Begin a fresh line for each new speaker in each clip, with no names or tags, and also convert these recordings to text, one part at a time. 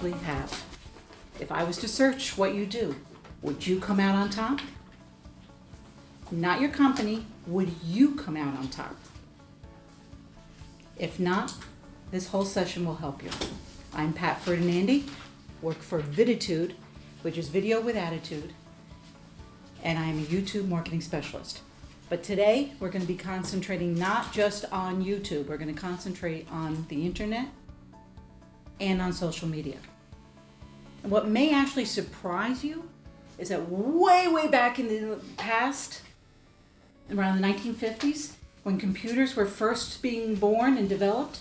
actually have. If I was to search what you do, would you come out on top? Not your company, would you come out on top? If not, this whole session will help you. I'm Pat Ferdinandi, work for Viditude, which is video with attitude, and I'm a YouTube marketing specialist. But today, we're going to be concentrating not just on YouTube, we're going to concentrate on the internet and on social media. And what may actually surprise you is that way back in the past, around the 1950s, when computers were first being born and developed,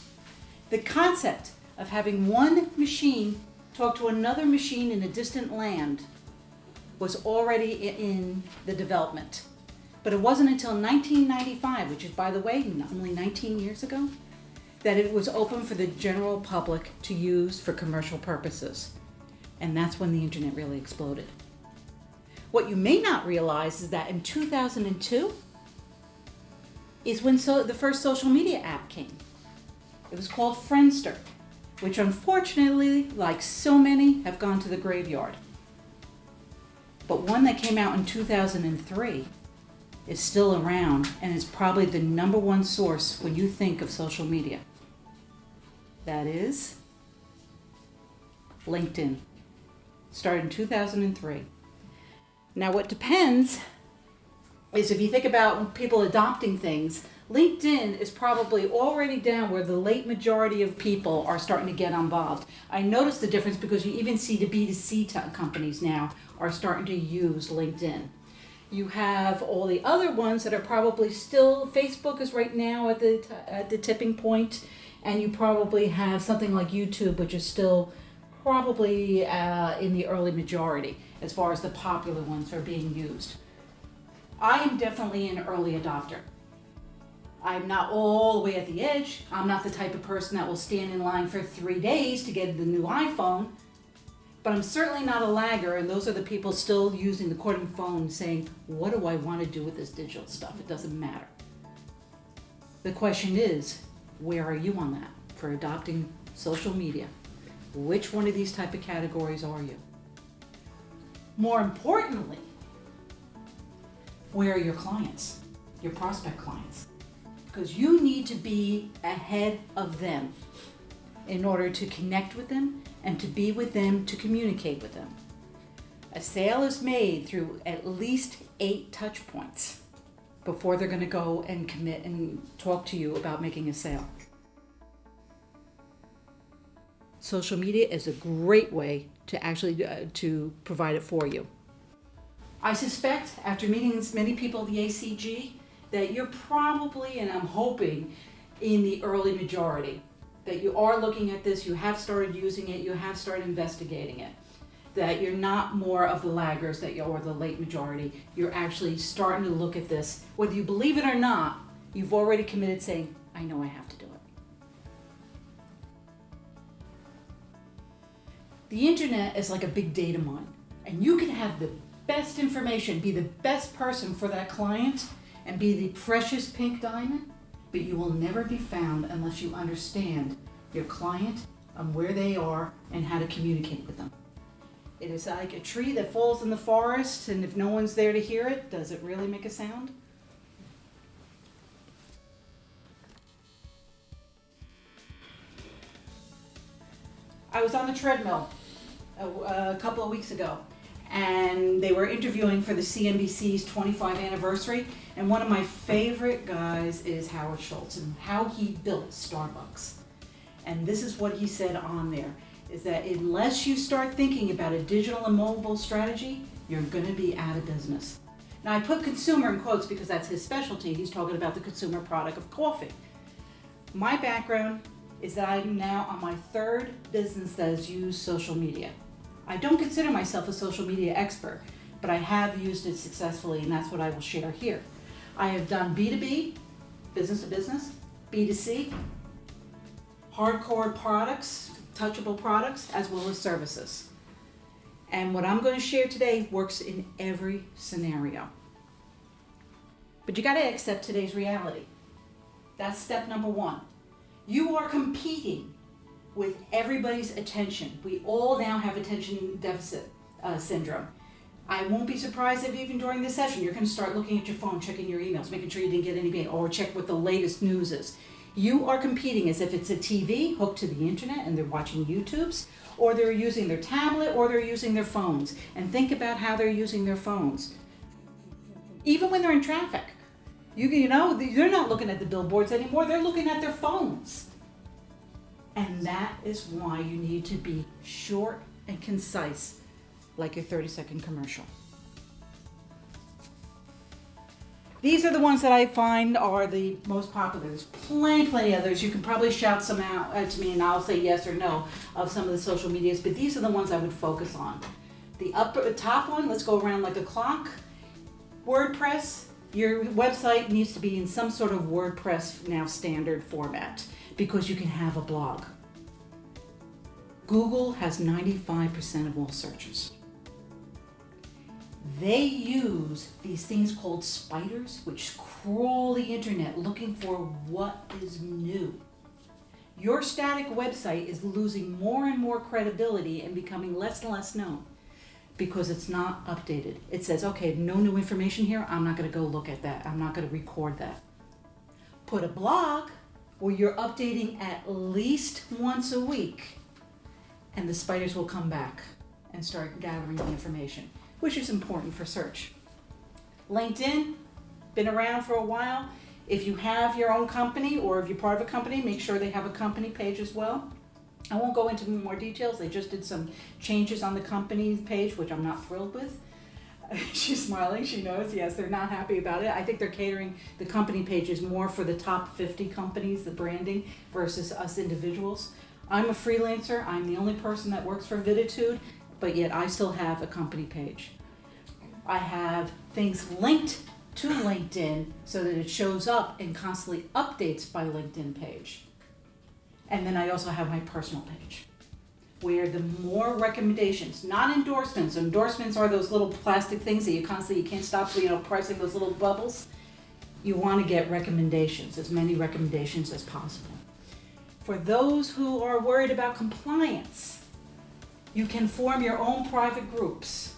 the concept of having one machine talk to another machine in a distant land was already in the development. But it wasn't until 1995, which is, by the way, only 19 years ago, that it was open for the general public to use for commercial purposes. And that's when the internet really exploded. What you may not realize is that in 2002 is when the first social media app came. It was called Friendster, which unfortunately, like so many, have gone to the graveyard. But one that came out in 2003 is still around and is probably the number one source when you think of social media. That is LinkedIn. Started in 2003. Now what depends is if you think about people adopting things, LinkedIn is probably already down where the late majority of people are starting to get involved. I noticed the difference because you even see the B2C companies now are starting to use LinkedIn. You have all the other ones that are probably still, Facebook is right now at the tipping point, and you probably have something like YouTube, which is still probably in the early majority as far as the popular ones are being used. I am definitely an early adopter. I'm not all the way at the edge. I'm not the type of person that will stand in line for 3 days to get the new iPhone, but I'm certainly not a lagger, and those are the people still using the corded phone saying, what do I want to do with this digital stuff? It doesn't matter. The question is, where are you on that for adopting social media? Which one of these type of categories are you? More importantly, where are your clients, your prospect clients? Because you need to be ahead of them in order to connect with them and to be with them, to communicate with them. A sale is made through at least 8 touch points before they're going to go and commit and talk to you about making a sale. Social media is a great way to actually to provide it for you. I suspect after meeting many people at the ACG that you're probably, and I'm hoping, in the early majority, that you are looking at this, you have started using it, you have started investigating it, that you're not more of the laggers that you're, or the late majority. You're actually starting to look at this. Whether you believe it or not, you've already committed saying, I know I have to do it. The internet is like a big data mine, and you can have the best information, be the best person for that client, and be the precious pink diamond, but you will never be found unless you understand your client and where they are and how to communicate with them. It is like a tree that falls in the forest, and if no one's there to hear it, does it really make a sound? I was on the treadmill a couple of weeks ago, and they were interviewing for the CNBC's 25th anniversary, and one of my favorite guys is Howard Schultz and how he built Starbucks. And this is what he said on there, is that unless you start thinking about a digital and mobile strategy, you're going to be out of business. Now I put consumer in quotes because that's his specialty. He's talking about the consumer product of coffee. My background is that I'm now on my 3rd business that has used social media. I don't consider myself a social media expert, but I have used it successfully, and that's what I will share here. I have done B2B, business to business, B2C, hardcore products, touchable products, as well as services. And what I'm going to share today works in every scenario. But you got to accept today's reality. That's step number 1. You are competing with everybody's attention. We all now have attention deficit syndrome. I won't be surprised if even during this session you're going to start looking at your phone, checking your emails, making sure you didn't get anything, or check what the latest news is. You are competing as if it's a TV hooked to the internet and they're watching YouTubes, or they're using their tablet, or they're using their phones. And think about how they're using their phones. Even when they're in traffic. You know, they're not looking at the billboards anymore, they're looking at their phones. And that is why you need to be short and concise, like your 30-second commercial. These are the ones that I find are the most popular. There's plenty others. You can probably shout some out to me and I'll say yes or no of some of the social medias, but these are the ones I would focus on. The top one, let's go around like a clock. WordPress. Your website needs to be in some sort of WordPress now standard format because you can have a blog. Google has 95% of all searches. They use these things called spiders, which crawl the internet looking for what is new. Your static website is losing more and more credibility and becoming less and less known because it's not updated. It says, okay, no new information here. I'm not going to go look at that. I'm not going to record that. Put a blog where you're updating at least once a week, and the spiders will come back and start gathering the information, which is important for search. LinkedIn, been around for a while. If you have your own company or if you're part of a company, make sure they have a company page as well. I won't go into more details. They just did some changes on the company page, which I'm not thrilled with. She's smiling, she knows. Yes, they're not happy about it. I think they're catering the company pages more for the top 50 companies, the branding, versus us individuals. I'm a freelancer. I'm the only person that works for Viditude, but yet I still have a company page. I have things linked to LinkedIn so that it shows up and constantly updates my LinkedIn page. And then I also have my personal page, where the more recommendations, not endorsements. Endorsements are those little plastic things that you can't stop, pressing those little bubbles. You want to get recommendations, as many recommendations as possible. For those who are worried about compliance, you can form your own private groups.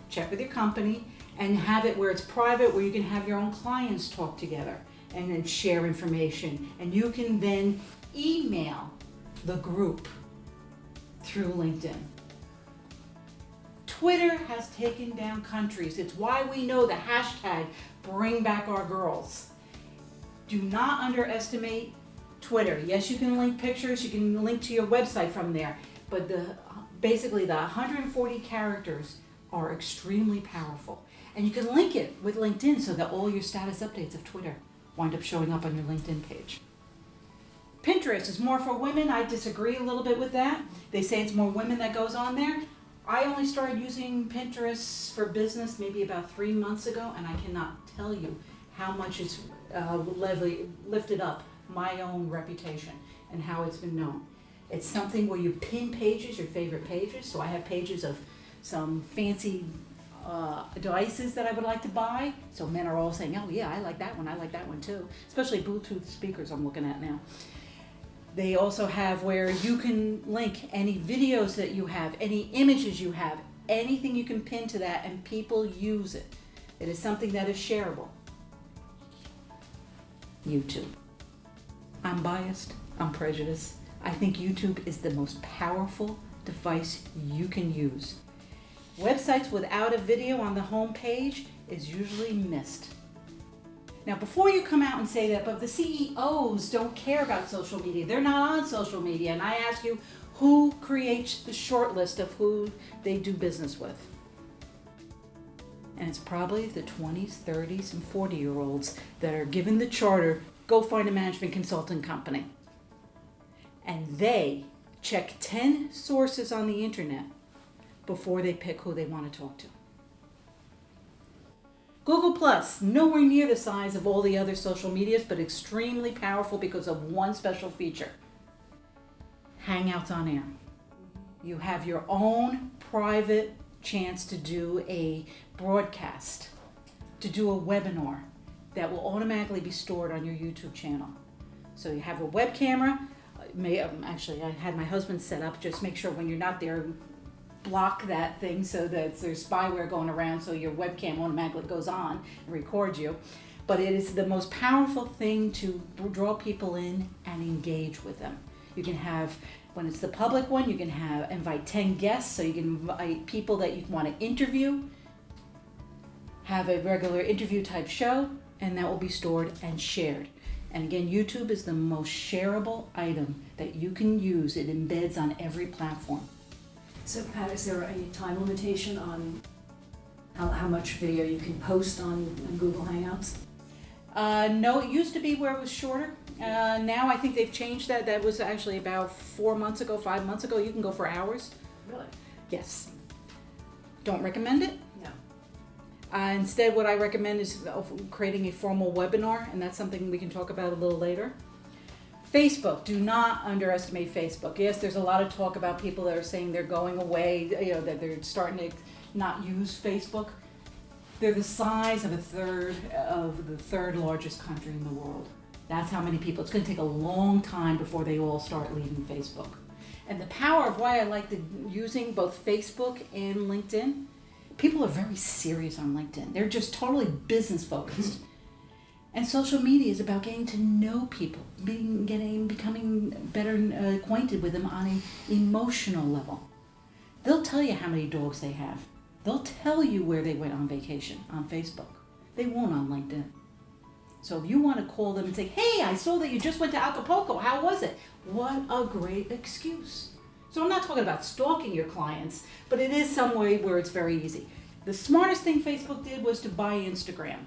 Check with your company and have it where it's private, where you can have your own clients talk together and then share information. And you can then email the group through LinkedIn. Twitter has taken down countries. It's why we know the hashtag bring back our girls. Do not underestimate Twitter. Yes, you can link pictures, you can link to your website from there, but basically the 140 characters are extremely powerful. And you can link it with LinkedIn so that all your status updates of Twitter wind up showing up on your LinkedIn page. Pinterest is more for women. I disagree a little bit with that. They say it's more women that goes on there. I only started using Pinterest for business maybe about 3 months ago, and I cannot tell you how much it's lifted up my own reputation and how it's been known. It's something where you pin pages, your favorite pages. So I have pages of some fancy devices that I would like to buy. So men are all saying, oh yeah, I like that one too. Especially Bluetooth speakers I'm looking at now. They also have where you can link any videos that you have, any images you have, anything you can pin to that, and people use it. It is something that is shareable. YouTube. I'm biased, I'm prejudiced. I think YouTube is the most powerful device you can use. Websites without a video on the home page is usually missed. Now, before you come out and say that, but the CEOs don't care about social media. They're not on social media. And I ask you, who creates the short list of who they do business with? And it's probably the 20s, 30s, and 40-year-olds that are given the charter, go find a management consulting company. And they check 10 sources on the internet before they pick who they want to talk to. Google Plus, nowhere near the size of all the other social medias, but extremely powerful because of one special feature. Hangouts on air. You have your own private chance to do a broadcast, to do a webinar that will automatically be stored on your YouTube channel. So you have a web camera, Actually, I had my husband set up, just make sure when you're not there, block that thing so that there's spyware going around so your webcam automatically goes on and records you. But it is the most powerful thing to draw people in and engage with them. You can have, when it's the public one, you can invite 10 guests, so you can invite people that you want to interview, have a regular interview type show, and that will be stored and shared. And again, YouTube is the most shareable item that you can use. It embeds on every platform.
So Pat, is there any time limitation on how much video you can post on Google Hangouts?
No, it used to be where it was shorter. Now I think they've changed that. That was actually about 5 months ago. You can go for hours.
Really?
Yes. Don't recommend it.
No.
Instead, what I recommend is creating a formal webinar, and that's something we can talk about a little later. Facebook, do not underestimate Facebook. Yes, there's a lot of talk about people that are saying they're going away, that they're starting to not use Facebook. They're the size of the third largest country in the world. That's how many people. It's going to take a long time before they all start leaving Facebook. And the power of why I like using both Facebook and LinkedIn, people are very serious on LinkedIn. They're just totally business focused. And social media is about getting to know people, becoming better acquainted with them on an emotional level. They'll tell you how many dogs they have. They'll tell you where they went on vacation on Facebook. They won't on LinkedIn. So if you want to call them and say, hey, I saw that you just went to Acapulco. How was it? What a great excuse. So I'm not talking about stalking your clients, but it is some way where it's very easy. The smartest thing Facebook did was to buy Instagram.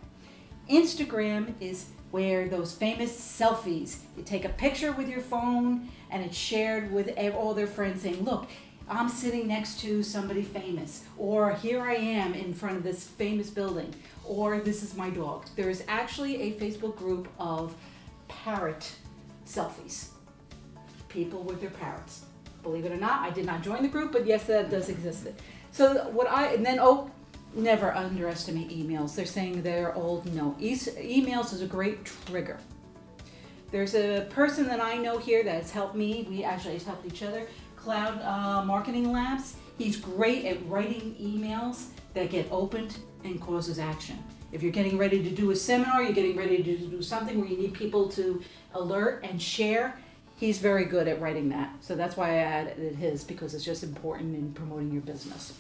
Instagram is where those famous selfies, you take a picture with your phone and it's shared with all their friends saying, look, I'm sitting next to somebody famous, or here I am in front of this famous building, or this is my dog. There is actually a Facebook group of parrot selfies. People with their parrots. Believe it or not, I did not join the group, but yes, that does exist. So never underestimate emails. They're saying they're old. No, emails is a great trigger. There's a person that I know here that has helped me. We actually have helped each other. Cloud Marketing Labs. He's great at writing emails that get opened and causes action. If you're getting ready to do a seminar, you're getting ready to do something where you need people to alert and share, he's very good at writing that. So that's why I added his, because it's just important in promoting your business.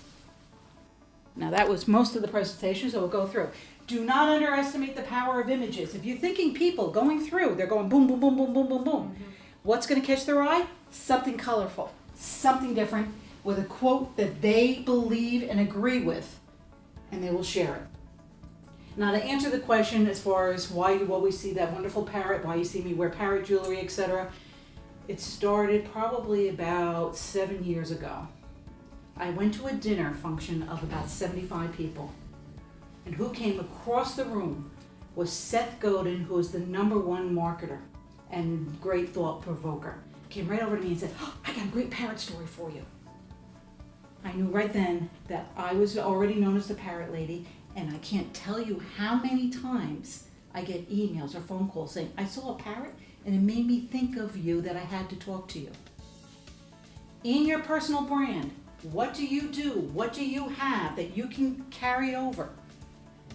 Now that was most of the presentation, so we'll go through. Do not underestimate the power of images. If you're thinking people going through, they're going boom, boom, boom, boom, boom, boom, boom. Mm-hmm. What's going to catch their eye? Something colorful, something different, with a quote that they believe and agree with, and they will share it. Now to answer the question as far as why you always see that wonderful parrot, why you see me wear parrot jewelry, etc., it started probably about 7 years ago. I went to a dinner function of about 75 people, and who came across the room was Seth Godin, who is the #1 marketer and great thought provoker. Came right over to me and said, oh, I got a great parrot story for you. I knew right then that I was already known as the parrot lady, and I can't tell you how many times I get emails or phone calls saying, I saw a parrot and it made me think of you, that I had to talk to you. In your personal brand, what do? What do you have that you can carry over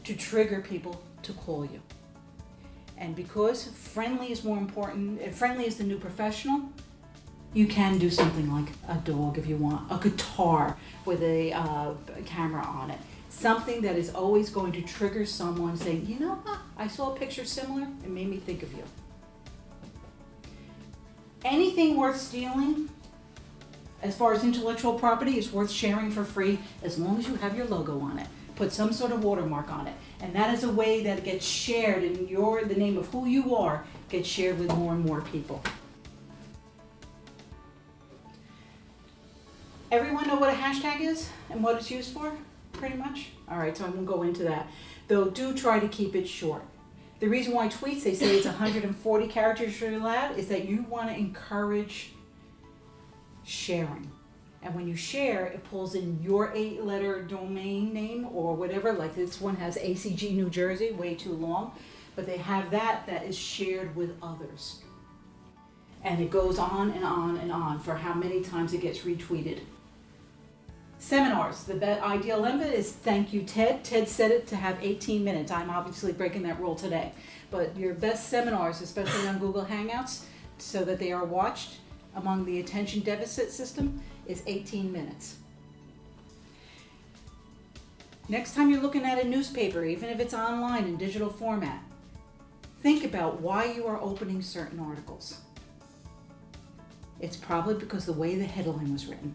to trigger people to call you? And because friendly is more important, friendly is the new professional, you can do something like a dog if you want, a guitar with a camera on it. Something that is always going to trigger someone saying, you know what, I saw a picture similar, it made me think of you. Anything worth stealing, as far as intellectual property, is worth sharing for free as long as you have your logo on it. Put some sort of watermark on it. And that is a way that it gets shared, and the name of who you are gets shared with more and more people. Everyone know what a hashtag is and what it's used for, pretty much? All right, so I won't go into that. Though do try to keep it short. The reason why tweets, they say it's 140 characters you're allowed, is that you want to encourage sharing. And when you share, it pulls in your 8-letter domain name or whatever, like this one has acg-nj, way too long, but they have that is shared with others. And it goes on and on and on for how many times it gets retweeted. Seminars, the ideal limit is thank you, Ted. Ted said it to have 18 minutes. I'm obviously breaking that rule today. But your best seminars, especially on Google Hangouts, so that they are watched among the attention deficit system, is 18 minutes. Next time you're looking at a newspaper, even if it's online in digital format, think about why you are opening certain articles. It's probably because the way the headline was written.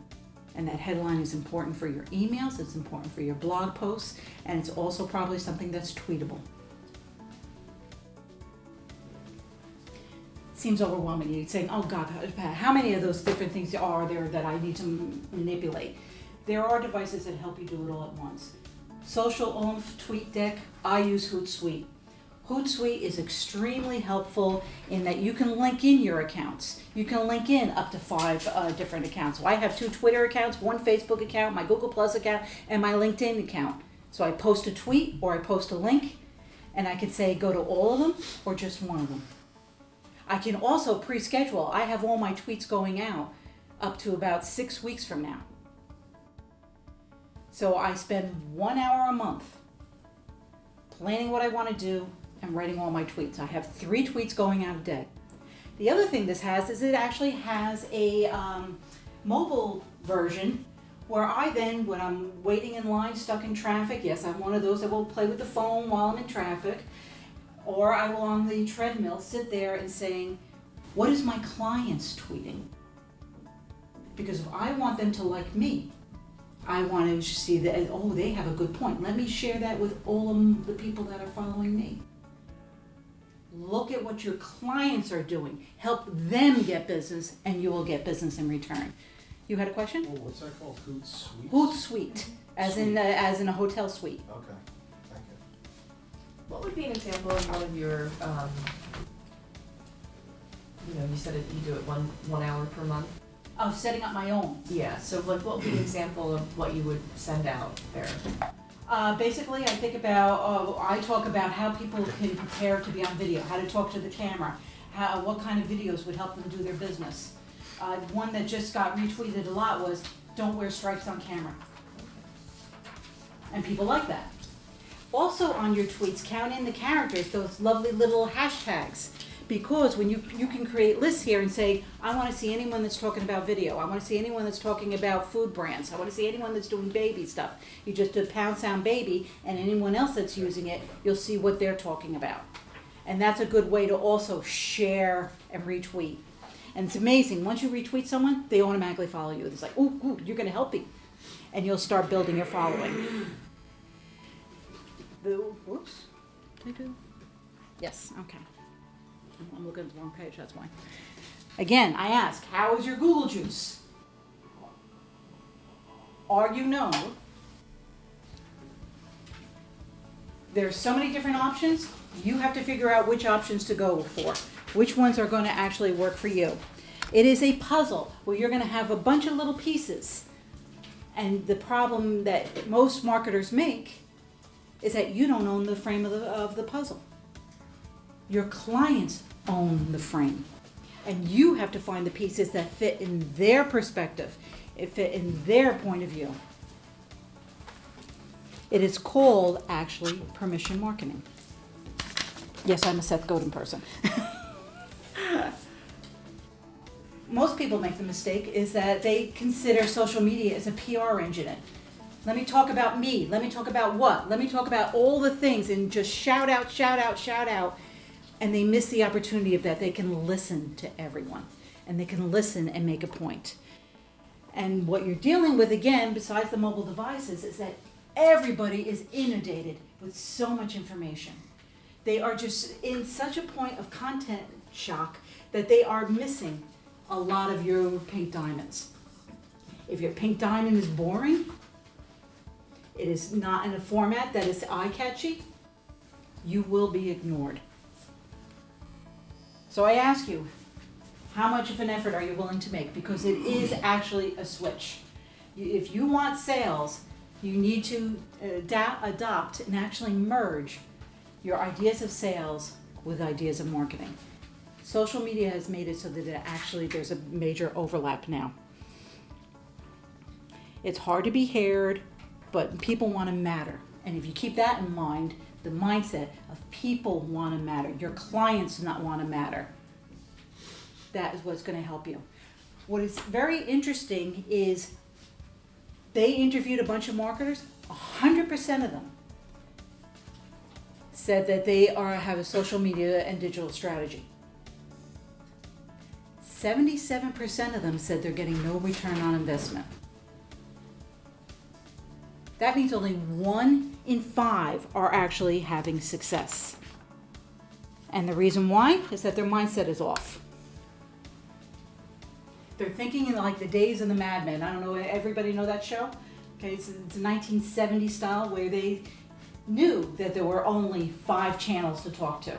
And that headline is important for your emails, it's important for your blog posts, and it's also probably something that's tweetable. It seems overwhelming. You're saying, oh God, how many of those different things are there that I need to manipulate? There are devices that help you do it all at once. Social Oomph, TweetDeck, I use Hootsuite. Hootsuite is extremely helpful in that you can link in your accounts. You can link in up to 5 different accounts. So I have 2 Twitter accounts, 1 Facebook account, my Google Plus account, and my LinkedIn account. So I post a tweet or I post a link, and I can say go to all of them or just one of them. I can also pre-schedule. I have all my tweets going out up to about 6 weeks from now. So I spend 1 hour a month planning what I want to do and writing all my tweets. I have 3 tweets going out a day. The other thing this has is it actually has a mobile version where I then, when I'm waiting in line, stuck in traffic, yes, I'm one of those that will play with the phone while I'm in traffic, or I will on the treadmill sit there and saying, what is my clients tweeting? Because if I want them to like me, I want to see that, oh, they have a good point. Let me share that with all of the people that are following me. Look at what your clients are doing. Help them get business, and you will get business in return. You had a question?
Oh, what's that called? Hootsuite?
Hootsuite, as in a hotel suite.
Okay, thank you.
What would be an example of one of your, you said it, you do it one hour per month?
Of setting up my own.
Yeah, so like what would be an example of what you would send out there?
Basically, I talk about how people can prepare to be on video, how to talk to the camera, what kind of videos would help them do their business. One that just got retweeted a lot was, don't wear stripes on camera. And people like that. Also on your tweets, count in the characters, those lovely little hashtags. Because when you can create lists here and say, I want to see anyone that's talking about video. I want to see anyone that's talking about food brands. I want to see anyone that's doing baby stuff. You just do £, baby, and anyone else that's using it, you'll see what they're talking about. And that's a good way to also share and retweet. And it's amazing. Once you retweet someone, they automatically follow you. It's like, ooh, you're going to help me. And you'll start building your following. Whoops. Did I do? Yes, okay. I'm looking at the wrong page, that's why. Again, I ask, how is your Google juice? Are you known? There's so many different options. You have to figure out which options to go for. Which ones are going to actually work for you. It is a puzzle where you're going to have a bunch of little pieces. And the problem that most marketers make is that you don't own the frame of the puzzle. Your clients own the frame. And you have to find the pieces that fit in their perspective, fit in their point of view. It is called, actually, permission marketing. Yes, I'm a Seth Godin person. Most people make the mistake is that they consider social media as a PR engine. Let me talk about me. Let me talk about what? Let me talk about all the things and just shout out, shout out, shout out. And they miss the opportunity of that. They can listen to everyone. And they can listen and make a point. And what you're dealing with, again, besides the mobile devices, is that everybody is inundated with so much information. They are just in such a point of content shock that they are missing a lot of your pink diamonds. If your pink diamond is boring, it is not in a format that is eye-catchy, you will be ignored. So I ask you, how much of an effort are you willing to make? Because it is actually a switch. If you want sales, you need to adopt and actually merge your ideas of sales with ideas of marketing. Social media has made it so that there's a major overlap now. It's hard to be heard, but people want to matter. And if you keep that in mind, the mindset of people want to matter, your clients not want to matter, that is what's going to help you. What is very interesting is they interviewed a bunch of marketers. 100% of them said that they have a social media and digital strategy. 77% of them said they're getting no return on investment. That means only 1 in 5 are actually having success. And the reason why is that their mindset is off. They're thinking in like the days of the Mad Men. I don't know, everybody know that show? Okay, it's a 1970s style where they knew that there were only 5 channels to talk to.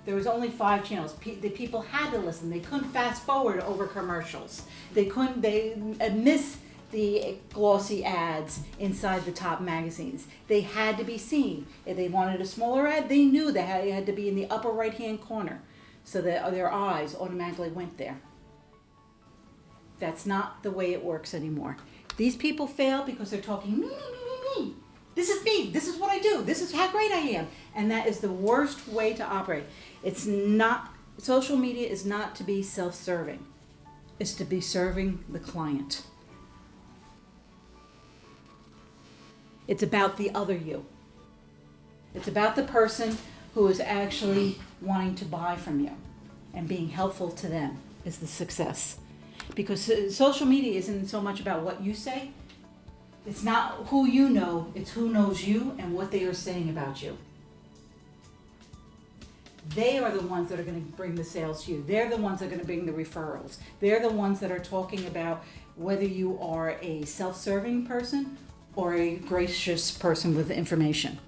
There was only 5 channels. The people had to listen. They couldn't fast forward over commercials. They miss the glossy ads inside the top magazines. They had to be seen. If they wanted a smaller ad, they knew that it had to be in the upper right-hand corner so that their eyes automatically went there. That's not the way it works anymore. These people fail because they're talking me. This is me. This is what I do. This is how great I am. And that is the worst way to operate. It's not, social media is not to be self-serving. It's to be serving the client. It's about the other you. It's about the person who is actually wanting to buy from you and being helpful to them is the success. Because social media isn't so much about what you say. It's not who you know, it's who knows you and what they are saying about you. They are the ones that are going to bring the sales to you. They're the ones that are going to bring the referrals. They're the ones that are talking about whether you are a self-serving person or a gracious person with information.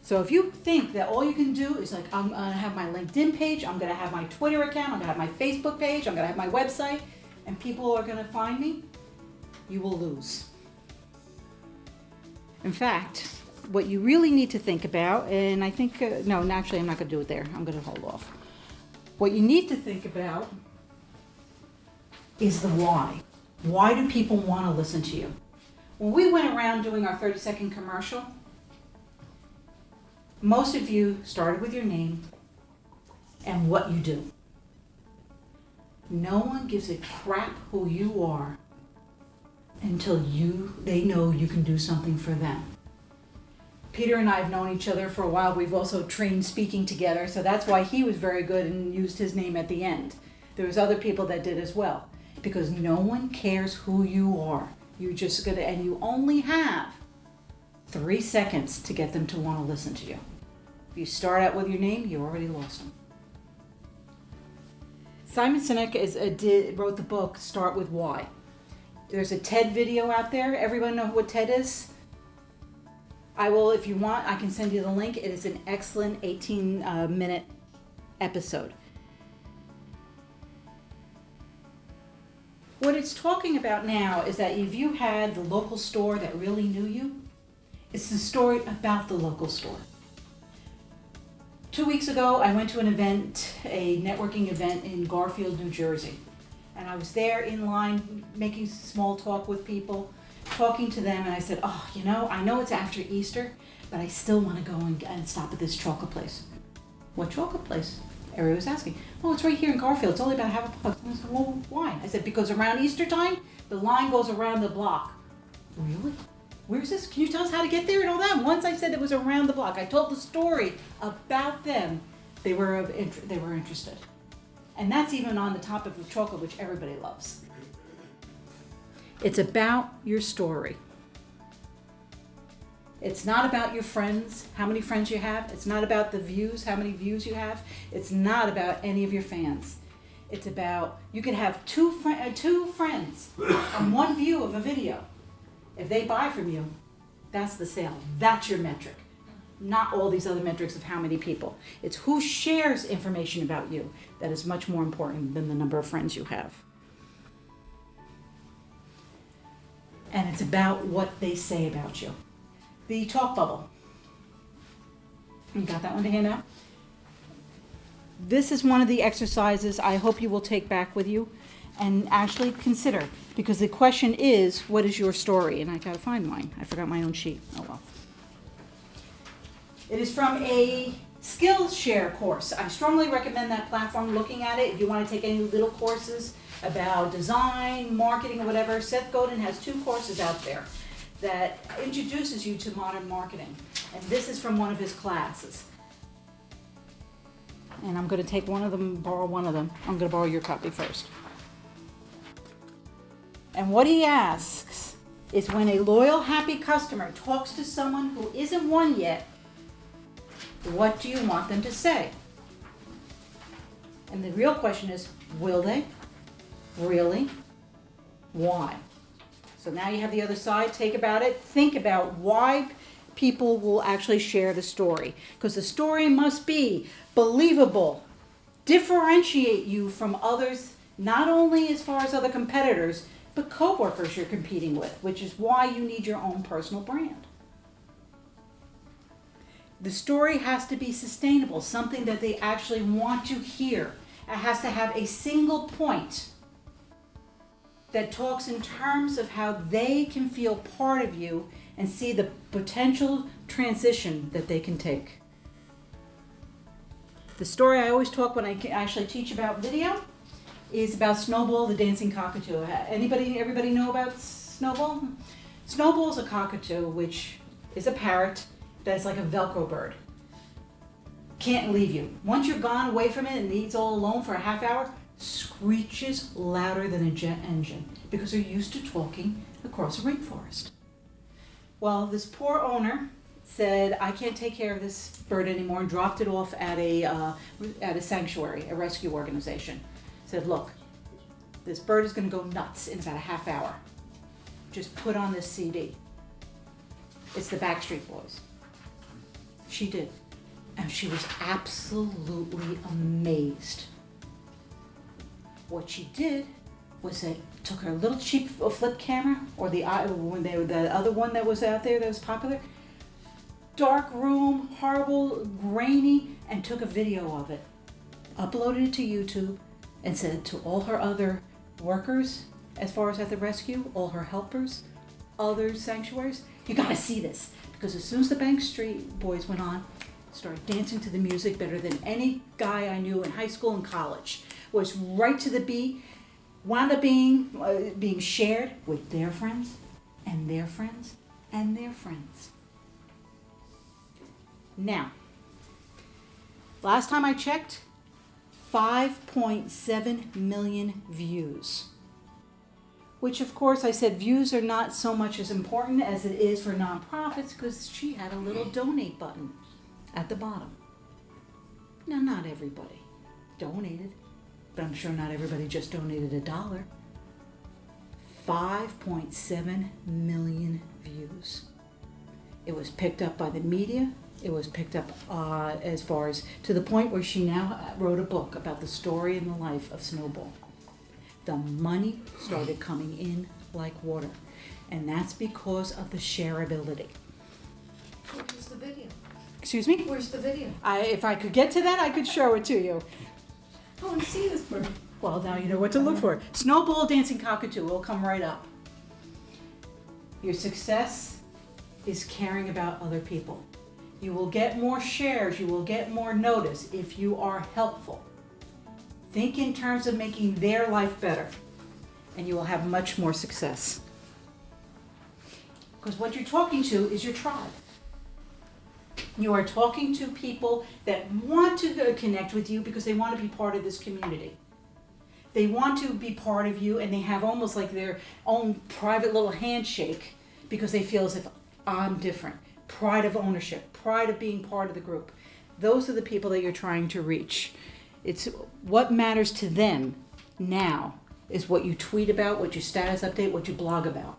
So if you think that all you can do is like, I'm going to have my LinkedIn page, I'm going to have my Twitter account, I'm going to have my Facebook page, I'm going to have my website, and people are going to find me, you will lose. In fact, what you really need to think about, and I think, no, actually I'm not going to do it there. I'm going to hold off. What you need to think about is the why. Why do people want to listen to you? When we went around doing our 30-second commercial, most of you started with your name and what you do. No one gives a crap who you are until they know you can do something for them. Peter and I have known each other for a while. We've also trained speaking together, so that's why he was very good and used his name at the end. There was other people that did as well, because no one cares who you are. And you only have 3 seconds to get them to want to listen to you. If you start out with your name, you already lost them. Simon Sinek wrote the book Start With Why. There's a TED video out there. Everyone know what TED is? I will, if you want, I can send you the link. It is an excellent 18-minute episode. What it's talking about now is that if you had the local store that really knew you, it's the story about the local store. 2 weeks ago, I went to an event, a networking event in Garfield, New Jersey. And I was there in line, making small talk with people, talking to them, and I said, I know it's after Easter, but I still want to go and stop at this chocolate place. What chocolate place? Everybody was asking. Oh, it's right here in Garfield. It's only about half a block. I said, well, why? I said, because around Easter time, the line goes around the block. Really? Where's this? Can you tell us how to get there and all that? Once I said it was around the block. I told the story about them. They were interested. And that's even on the topic of chocolate, which everybody loves. It's about your story. It's not about your friends, how many friends you have. It's not about the views, how many views you have. It's not about any of your fans. It's about, you could have two friends and one view of a video. If they buy from you, that's the sale. That's your metric. Not all these other metrics of how many people. It's who shares information about you that is much more important than the number of friends you have. And it's about what they say about you. The talk bubble. You got that one to hand out? this is one of the exercises I hope you will take back with you and actually consider, because the question is, what is your story? And I gotta find mine. I forgot my own sheet. Oh well. It is from a Skillshare course. I strongly recommend that platform, looking at it. If you want to take any little courses about design, marketing, or whatever, Seth Godin has 2 courses out there that introduces you to modern marketing. And this is from one of his classes. And I'm going to take one of them, borrow one of them. I'm going to borrow your copy first. And what he asks is, when a loyal, happy customer talks to someone who isn't one yet, what do you want them to say? And the real question is, will they? Really? Why? So now you have the other side. Think about why people will actually share the story. Because the story must be believable, differentiate you from others, not only as far as other competitors, but co-workers you're competing with, which is why you need your own personal brand. The story has to be sustainable, something that they actually want to hear. It has to have a single point that talks in terms of how they can feel part of you and see the potential transition that they can take. The story I always talk when I actually teach about video is about Snowball the dancing cockatoo. Everybody know about Snowball? Snowball's a cockatoo, which is a parrot that's like a Velcro bird. Can't leave you. Once you're gone away from it and it's all alone for a half hour, screeches louder than a jet engine because they're used to talking across a rainforest. Well, this poor owner said, I can't take care of this bird anymore, and dropped it off at a sanctuary, a rescue organization. Said, look, this bird is going to go nuts in about a half hour. Just put on this CD. It's the Backstreet Boys. She did. And she was absolutely amazed. What she did was they took her little cheap flip camera, or the other one that was out there that was popular, dark room, horrible, grainy, and took a video of it, uploaded it to YouTube, and said to all her other workers, as far as at the rescue, all her helpers, other sanctuaries, you gotta see this. Because as soon as the Backstreet Boys went on, started dancing to the music better than any guy I knew in high school and college, was right to the beat, wound up being shared with their friends and their friends and their friends. Now, last time I checked, 5.7 million views. Which, of course, I said views are not so much as important as it is for nonprofits, because she had a little donate button at the bottom. Now, not everybody donated, but I'm sure not everybody just donated $1. 5.7 million views. It was picked up by the media. It was picked up as far as to the point where she now wrote a book about the story and the life of Snowball. The money started coming in like water, and that's because of the shareability.
Where's the video?
Excuse me?
Where's the video?
If I could get to that, I could show it to you.
I want to see this bird.
Well, now you know what to look for. Snowball dancing cockatoo will come right up. Your success is caring about other people. You will get more shares, you will get more notice if you are helpful. Think in terms of making their life better, and you will have much more success. Because what you're talking to is your tribe. You are talking to people that want to connect with you because they want to be part of this community. They want to be part of you, and they have almost like their own private little handshake because they feel as if I'm different. Pride of ownership, pride of being part of the group. Those are the people that you're trying to reach. It's what matters to them now is what you tweet about, what you status update, what you blog about.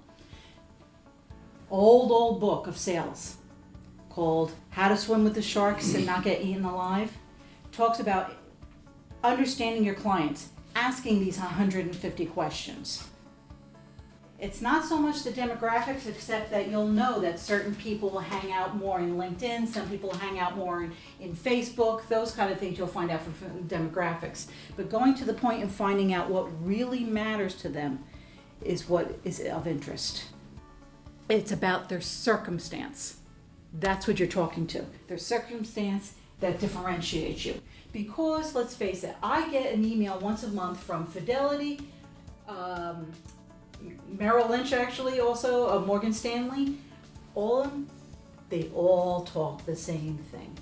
Old book of sales called How to Swim with the Sharks and Not Get Eaten Alive talks about understanding your clients, asking these 150 questions. It's not so much the demographics, except that you'll know that certain people will hang out more in LinkedIn, some people hang out more in Facebook, those kind of things you'll find out from demographics. But going to the point and finding out what really matters to them is what is of interest. It's about their circumstance. That's what you're talking to. Their circumstance that differentiates you. Because, let's face it, I get an email once a month from Fidelity, Merrill Lynch actually also, Morgan Stanley, all of them, they all talk the same thing.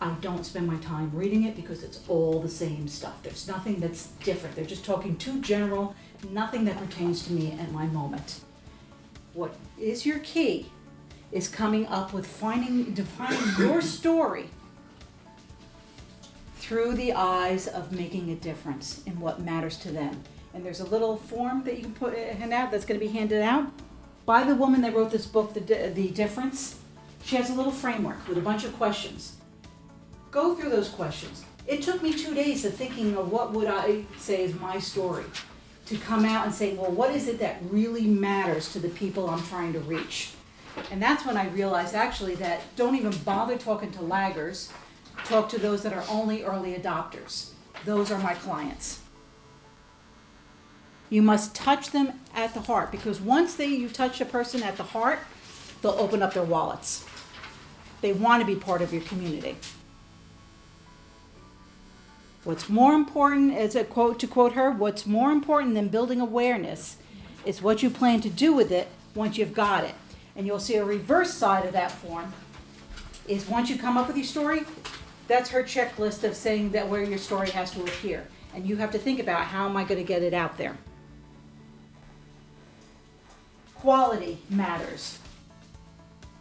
I don't spend my time reading it because it's all the same stuff. There's nothing that's different. They're just talking too general, nothing that pertains to me at my moment. What is your key is coming up with defining your story through the eyes of making a difference in what matters to them. And there's a little form that you can hand out that's going to be handed out by the woman that wrote this book, The Difference. She has a little framework with a bunch of questions. Go through those questions. It took me 2 days of thinking of what would I say is my story, to come out and say, well, what is it that really matters to the people I'm trying to reach? And that's when I realized actually that don't even bother talking to laggers, talk to those that are only early adopters. Those are my clients. You must touch them at the heart, because once you touch a person at the heart, they'll open up their wallets. They want to be part of your community. What's more important, as a quote to quote her, what's more important than building awareness is what you plan to do with it once you've got it. And you'll see a reverse side of that form is once you come up with your story, that's her checklist of saying that where your story has to appear. And you have to think about, how am I going to get it out there? Quality matters.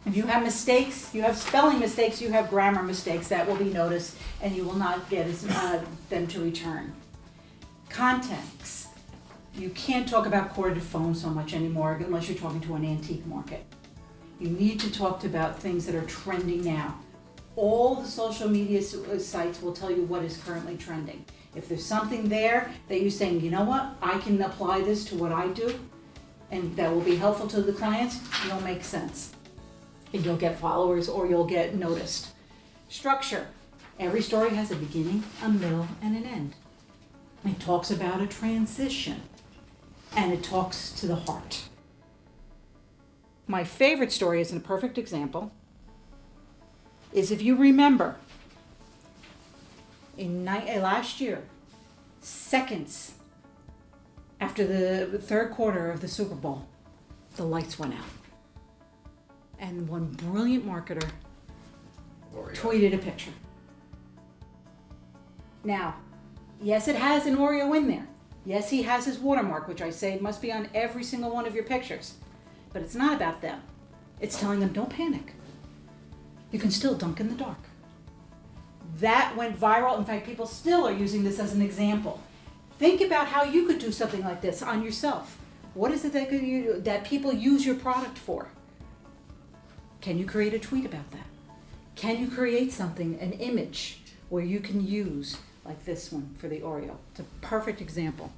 If you have mistakes, you have spelling mistakes, you have grammar mistakes, that will be noticed and you will not get them to return. Context. You can't talk about corded phones so much anymore unless you're talking to an antique market. You need to talk about things that are trending now. All the social media sites will tell you what is currently trending. If there's something there that you're saying, you know what, I can apply this to what I do, and that will be helpful to the clients, you'll make sense. And you'll get followers or you'll get noticed. Structure. Every story has a beginning, a middle, and an end. It talks about a transition, and it talks to the heart. My favorite story is a perfect example, is if you remember, in last year, seconds after the third quarter of the Super Bowl, the lights went out. And one brilliant marketer tweeted a picture. Now, yes, it has an Oreo in there. Yes, he has his watermark, which I say must be on every single one of your pictures. But it's not about them. It's telling them, don't panic. You can still dunk in the dark. That went viral. In fact, people still are using this as an example. Think about how you could do something like this on yourself. What is it that people use your product for? Can you create a tweet about that? Can you create something, an image, where you can use, like this one for the Oreo? It's a perfect example.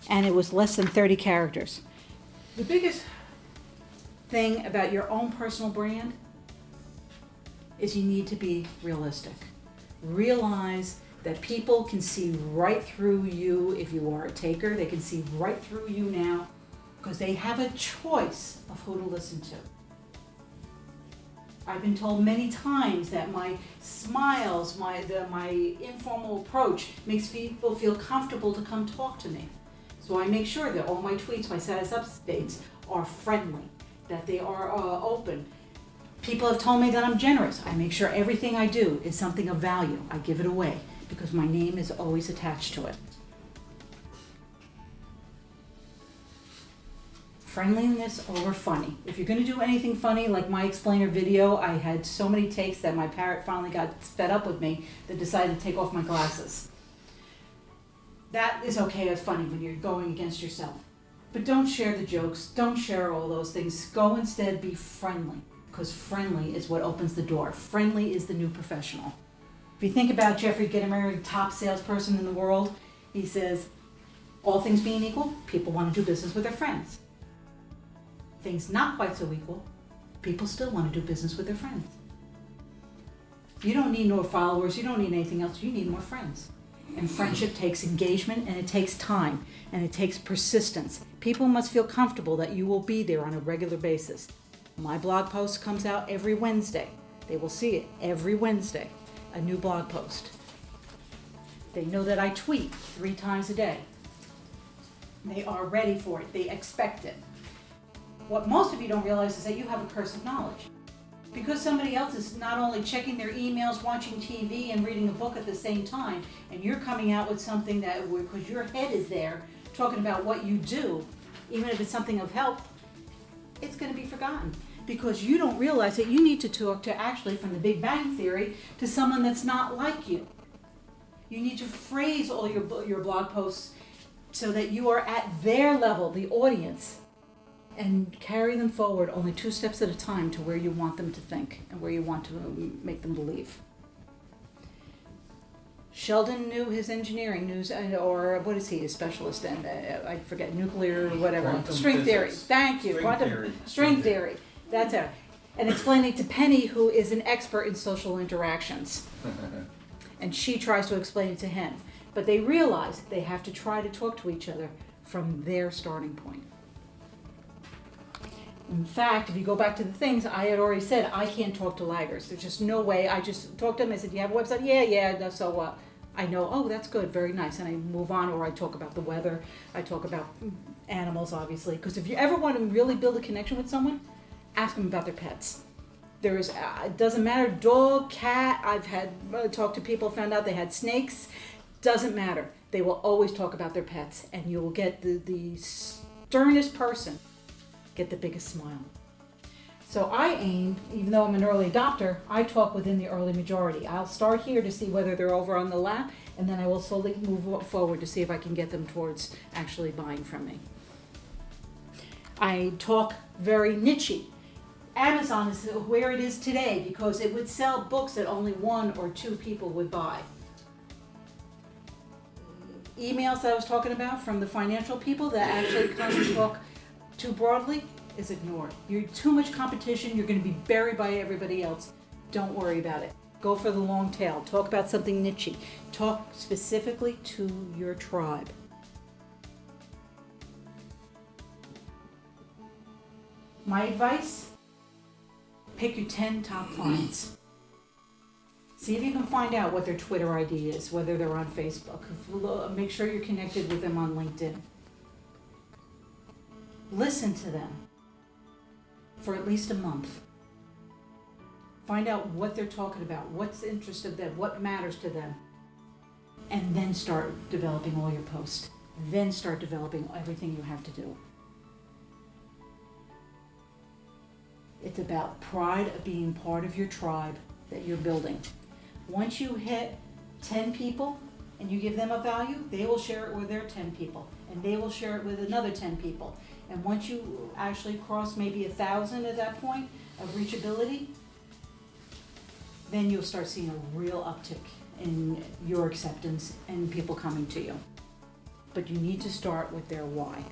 And it was less than 30 characters. The biggest thing about your own personal brand is you need to be realistic. Realize that people can see right through you if you are a taker. They can see right through you now because they have a choice of who to listen to. I've been told many times that my smiles, my informal approach makes people feel comfortable to come talk to me. So I make sure that all my tweets, my status updates are friendly, that they are open. People have told me that I'm generous. I make sure everything I do is something of value. I give it away because my name is always attached to it. Friendliness over funny. If you're going to do anything funny, like my explainer video, I had so many takes that my parrot finally got fed up with me that decided to take off my glasses. That is okay as funny when you're going against yourself. But don't share the jokes. Don't share all those things. Go instead be friendly, because friendly is what opens the door. Friendly is the new professional. If you think about Jeffrey Gitomer, top salesperson in the world, he says, All things being equal, people want to do business with their friends. Things not quite so equal, people still want to do business with their friends. You don't need more followers, you don't need anything else, you need more friends. And friendship takes engagement, and it takes time, and it takes persistence. People must feel comfortable that you will be there on a regular basis. My blog post comes out every Wednesday. They will see it every Wednesday, a new blog post. They know that I tweet 3 times a day. They are ready for it, they expect it. What most of you don't realize is that you have a curse of knowledge. Because somebody else is not only checking their emails, watching TV, and reading a book at the same time, and you're coming out with something that, because your head is there, talking about what you do, even if it's something of help, it's going to be forgotten. Because you don't realize that you need to talk to, actually, from the Big Bang Theory, to someone that's not like you. You need to phrase all your blog posts so that you are at their level, the audience, and carry them forward only 2 steps at a time to where you want them to think and where you want to make them believe. Sheldon knew his engineering news, or what is he, a specialist in? I forget, nuclear or whatever.
Quantum
String theory.
physics.
Thank you. String theory. That's it. And explaining to Penny, who is an expert in social interactions. And she tries to explain it to him. But they realize they have to try to talk to each other from their starting point. In fact, if you go back to the things, I had already said I can't talk to laggers. There's just no way. I just talked to them. I said, "Do you have a website?" Yeah. So I know, oh, that's good, very nice. And I move on, or I talk about the weather. I talk about animals, obviously. Because if you ever want to really build a connection with someone, ask them about their pets. There's, it doesn't matter, dog, cat. I've had talked to people, found out they had snakes. Doesn't matter. They will always talk about their pets. And you will get the sternest person get the biggest smile. So I aim, even though I'm an early adopter, I talk within the early majority. I'll start here to see whether they're over on the lap, and then I will slowly move forward to see if I can get them towards actually buying from me. I talk very niche-y. Amazon is where it is today because it would sell books that only 1 or 2 people would buy. Emails that I was talking about from the financial people that actually come and talk too broadly is ignored. You're too much competition. You're going to be buried by everybody else. Don't worry about it. Go for the long tail. Talk about something niche. Talk specifically to your tribe. My advice, pick your 10 top clients. See if you can find out what their Twitter ID is, whether they're on Facebook. Make sure you're connected with them on LinkedIn. Listen to them for at least a month. Find out what they're talking about, what's the interest of them, what matters to them. And then start developing all your posts. Then start developing everything you have to do. It's about pride of being part of your tribe that you're building. Once you hit 10 people and you give them a value, they will share it with their 10 people. And they will share it with another 10 people. And once you actually cross maybe 1,000 at that point of reachability, then you'll start seeing a real uptick in your acceptance and people coming to you. But you need to start with their why.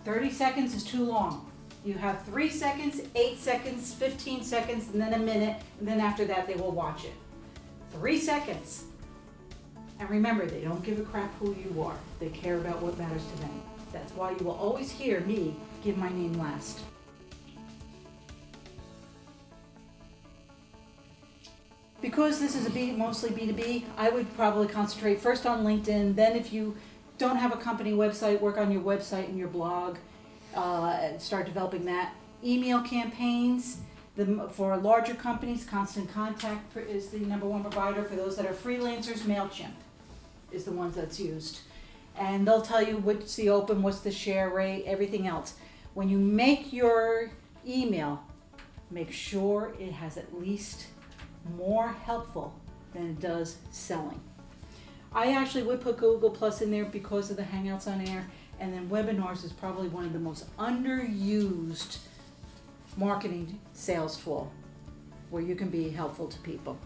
30 seconds is too long. You have 3 seconds, 8 seconds, 15 seconds, and then a minute, and then after that they will watch it. 3 seconds. And remember, they don't give a crap who you are. They care about what matters to them. That's why you will always hear me give my name last. Because this is mostly B2B, I would probably concentrate first on LinkedIn. Then if you don't have a company website, work on your website and your blog. Start developing that. Email campaigns. For larger companies, Constant Contact is the #1 provider. For those that are freelancers, MailChimp is the ones that's used. And they'll tell you what's the open, what's the share rate, everything else. When you make your email, make sure it has at least more helpful than it does selling. I actually would put Google Plus in there because of the Hangouts on Air, and then webinars is probably one of the most underused marketing sales tool where you can be helpful to people.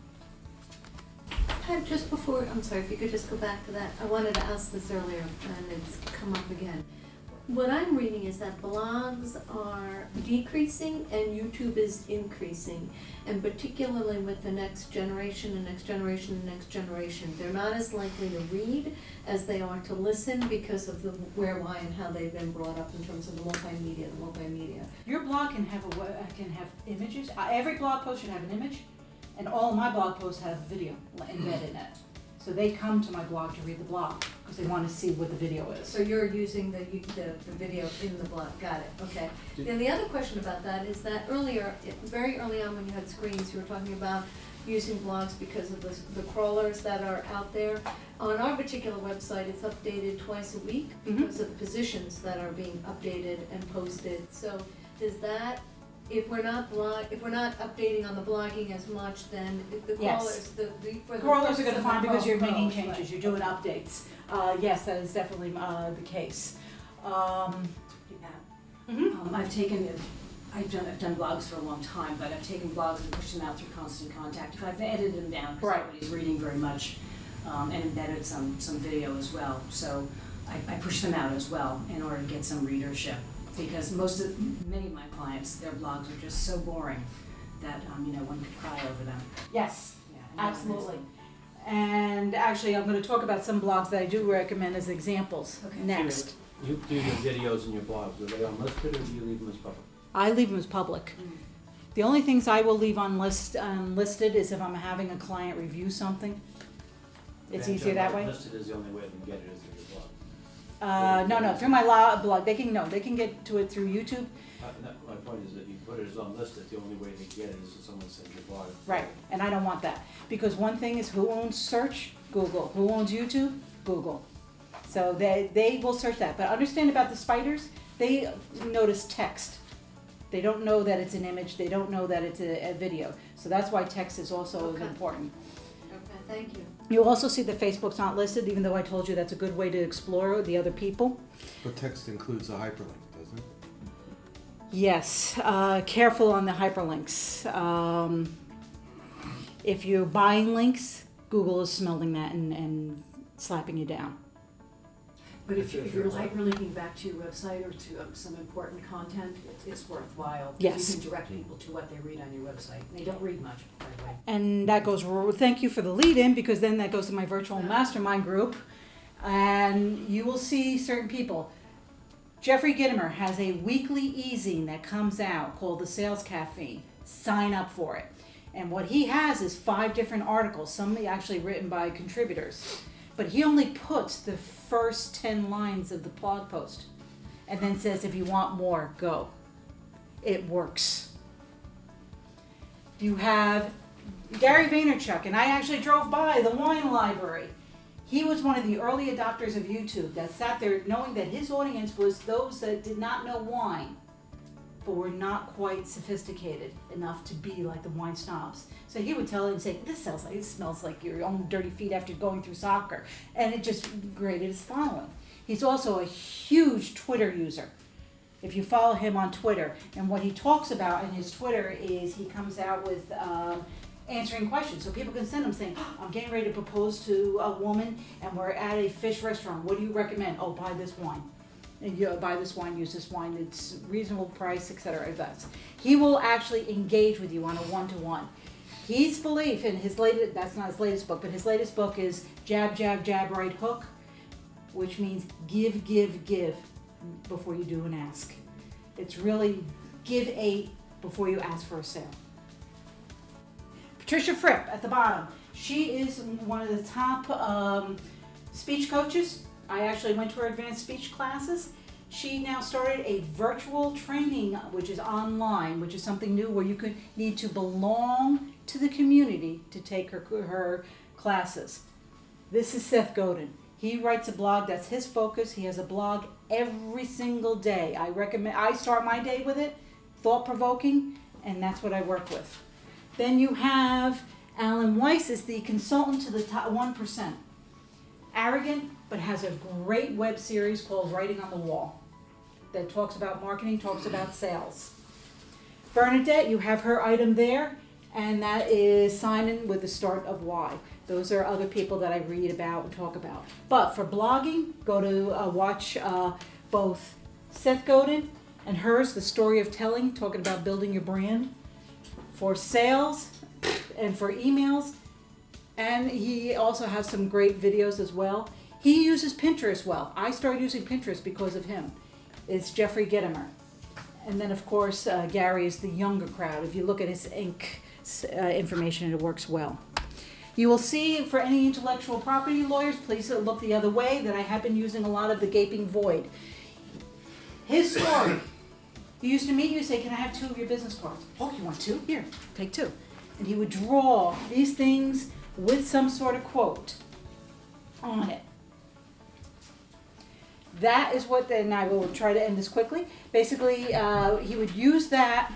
Pat, just before, I'm sorry, if you could just go back to that, I wanted to ask this earlier, and it's come up again. What I'm reading is that blogs are decreasing and YouTube is increasing, and particularly with the next generation and next generation and next generation. They're not as likely to read as they are to listen because of the where, why, and how they've been brought up in terms of the multimedia.
Your blog can have can have images. Every blog post should have an image, and all of my blog posts have video embedded in it. So they come to my blog to read the blog because they want to see what the video is.
So you're using the video in the blog, got it, okay. Then the other question about that is that earlier, very early on when you had screens, you were talking about using blogs because of the crawlers that are out there. On our particular website, it's updated twice a week because of positions that are being updated and posted. So does that, if we're not updating on the blogging as much, then the crawlers,
The crawlers are going to find because you're making changes, you're doing updates. Yes, that is definitely the case.
I've done blogs for a long time, but I've taken blogs and pushed them out through Constant Contact. If I've edited them down because nobody's reading very much, and embedded some video as well. So I push them out as well in order to get some readership. Because many of my clients, their blogs are just so boring that one could cry over them.
Yes,
Yeah,
absolutely. And actually, I'm going to talk about some blogs that I do recommend as examples next.
You do your videos and your blogs, are they unlisted or do you leave them as public?
I leave them as public. The only things I will leave unlisted is if I'm having a client review something. It's easier that way.
Listed is the only way they can get it is through your blog.
No, through my blog. They can get to it through YouTube.
My point is that you put it as unlisted, the only way they get it is if someone sends your blog.
Right, and I don't want that. Because one thing is who owns search? Google. Who owns YouTube? Google. So they will search that. But understand about the spiders, they notice text. They don't know that it's an image. They don't know that it's a video. So that's why text is also important.
Okay, thank you.
You'll also see that Facebook's not listed, even though I told you that's a good way to explore the other people.
But text includes a hyperlink, doesn't it?
Yes, careful on the hyperlinks. If you're buying links, Google is smelling that and slapping you down.
But if you're hyperlinking back to your website or to some important content, it's worthwhile.
Yes.
You can direct people to what they read on your website. They don't read much, by the way.
And that goes, thank you for the lead in, because then that goes to my virtual mastermind group. And you will see certain people. Jeffrey Gittimer has a weekly e-zine that comes out called the Sales Caffeine. Sign up for it. And what he has is 5 different articles, some actually written by contributors. But he only puts the first 10 lines of the blog post and then says, if you want more, go. It works. You have Gary Vaynerchuk, and I actually drove by the wine library. He was one of the early adopters of YouTube that sat there knowing that his audience was those that did not know wine, but were not quite sophisticated enough to be like the wine snobs. So he would tell it and say, it smells like your own dirty feet after going through soccer. And it just graded his following. He's also a huge Twitter user. If you follow him on Twitter, and what he talks about in his Twitter is he comes out with answering questions. So people can send him saying, I'm getting ready to propose to a woman and we're at a fish restaurant. What do you recommend? Oh, buy this wine. And you buy this wine, use this wine, it's reasonable price, etc. He will actually engage with you on a one-to-one. His belief in his latest, that's not his latest book, but his latest book is Jab, Jab, Jab, Right Hook, which means give, give, give before you do an ask. It's really give 8 before you ask for a sale. Patricia Fripp at the bottom. She is one of the top speech coaches. I actually went to her advanced speech classes. She now started a virtual training, which is online, which is something new where you need to belong to the community to take her classes. This is Seth Godin. He writes a blog, that's his focus. He has a blog every single day. I start my day with it, thought-provoking, and that's what I work with. Then you have Alan Weiss is the consultant to the top 1%. Arrogant, but has a great web series called Writing on the Wall that talks about marketing, talks about sales. Bernadette, you have her item there. and that is Simon with the start of Y. Those are other people that I read about and talk about. But for blogging, go to watch both Seth Godin and hers, The Story of Telling, talking about building your brand. For sales and for emails, and he also has some great videos as well. He uses Pinterest well. I started using Pinterest because of him. It's Jeffrey Gitomer. And then, of course, Gary is the younger crowd. If you look at his information, it works well. You will see, for any intellectual property lawyers, please look the other way, that I have been using a lot of the Gaping Void. His story. He used to meet you and say, can I have 2 of your business cards? Oh, you want 2? Here, take 2. And he would draw these things with some sort of quote on it. That is what, and I will try to end this quickly. Basically, he would use that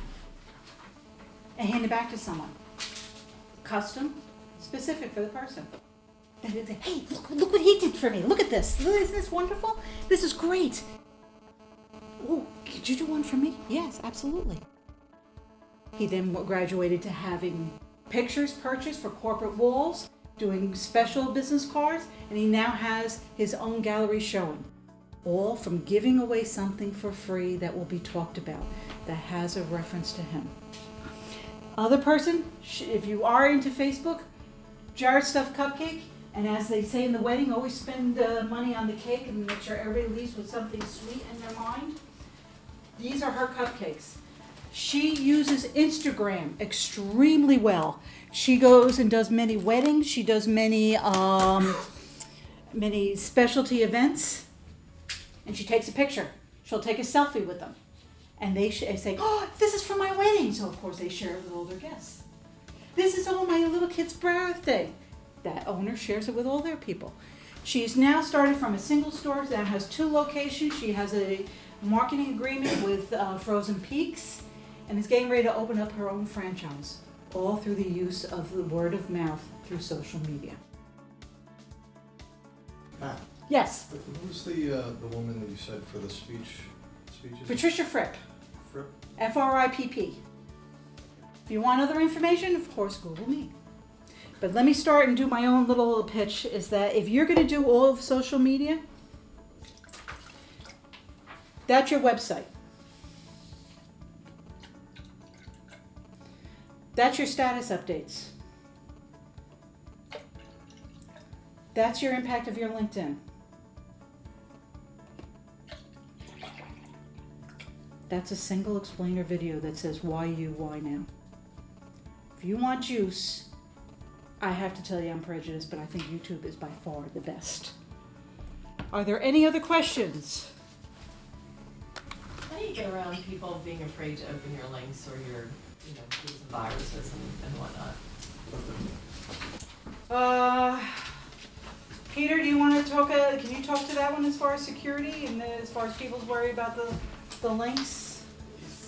and hand it back to someone. Custom, specific for the person. And they'd say, hey, look what he did for me. Look at this. Isn't this wonderful? This is great. Oh, could you do one for me? Yes, absolutely. He then graduated to having pictures purchased for corporate walls, doing special business cards, and he now has his own gallery showing. All from giving away something for free that will be talked about, that has a reference to him. Other person, if you are into Facebook, Jared Stuffed Cupcake, and as they say in the wedding, always spend money on the cake and make sure everybody leaves with something sweet in their mind. These are her cupcakes. She uses Instagram extremely well. She goes and does many weddings. She does many specialty events. And she takes a picture. She'll take a selfie with them. And they say, oh, this is for my wedding. So, of course, they share it with all their guests. This is all my little kid's birthday. That owner shares it with all their people. She's now started from a single store that has 2 locations. She has a marketing agreement with Frozen Peaks and is getting ready to open up her own franchise, all through the use of the word of mouth through social media.
Pat,
Yes,
who's the woman that you said for the speeches?
Patricia Fripp,
Fripp?
Fripp. If you want other information, of course, Google me. But let me start and do my own little pitch, is that if you're going to do all of social media, that's your website. That's your status updates. That's your impact of your LinkedIn. That's a single explainer video that says why you, why now. If you want juice, I have to tell you I'm prejudiced, but I think YouTube is by far the best. Are there any other questions?
How do you get around people being afraid to open your links or your, using viruses and whatnot?
Peter, do you want to talk? Can you talk to that one as far as security and as far as people's worry about the links?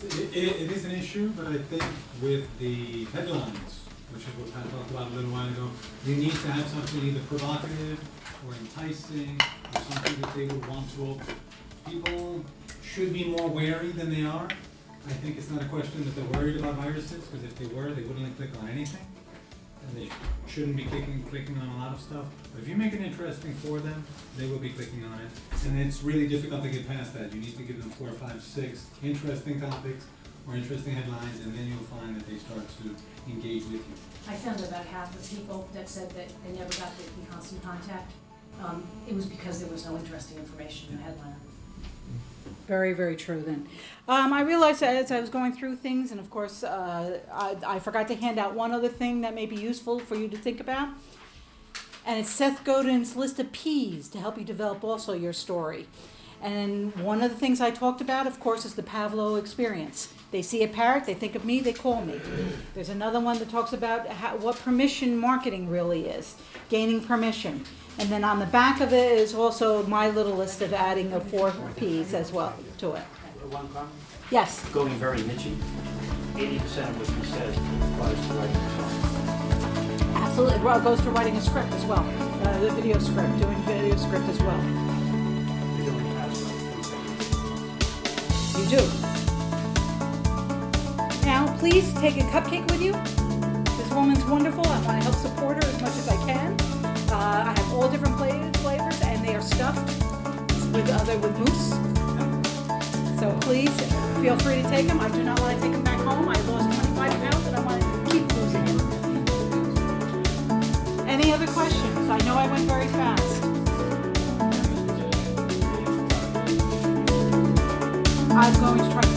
It is an issue, but I think with the headlines, which is what Pat talked about a little while ago, you need to have something either provocative or enticing or something that they would want to open. People should be more wary than they are. I think it's not a question that they're worried about viruses, because if they were, they wouldn't click on anything. And they shouldn't be clicking on a lot of stuff. But if you make it interesting for them, they will be clicking on it. And it's really difficult to get past that. You need to give them 4, 5, 6 interesting topics or interesting headlines, and then you'll find that they start to engage with you.
I found about half the people that said that they never got in constant contact. It was because there was no interesting information in the headline.
Very, very true then. I realized that as I was going through things, and of course, I forgot to hand out one other thing that may be useful for you to think about. And it's Seth Godin's list of P's to help you develop also your story. And one of the things I talked about, of course, is the Pavlov experience. They see a parrot, they think of me, they call me. There's another one that talks about what permission marketing really is, gaining permission. And then on the back of it is also my little list of adding of 4 P's as well to it.
One comment?
Yes.
Going very niche. 80% of what he says applies to writing a song.
Absolutely. Well, it goes to writing a script as well. The video script, doing video script as well.
It only has about 3 seconds.
Now, please take a cupcake with you woman's wonderful. I want to help support her as much as I can. I have all different flavors, and they are stuffed with mousse. So please feel free to take them. I do not want to take them back home. I lost 25 pounds, and I want to keep losing it. Any other questions? I know I went very fast. I'm going to try to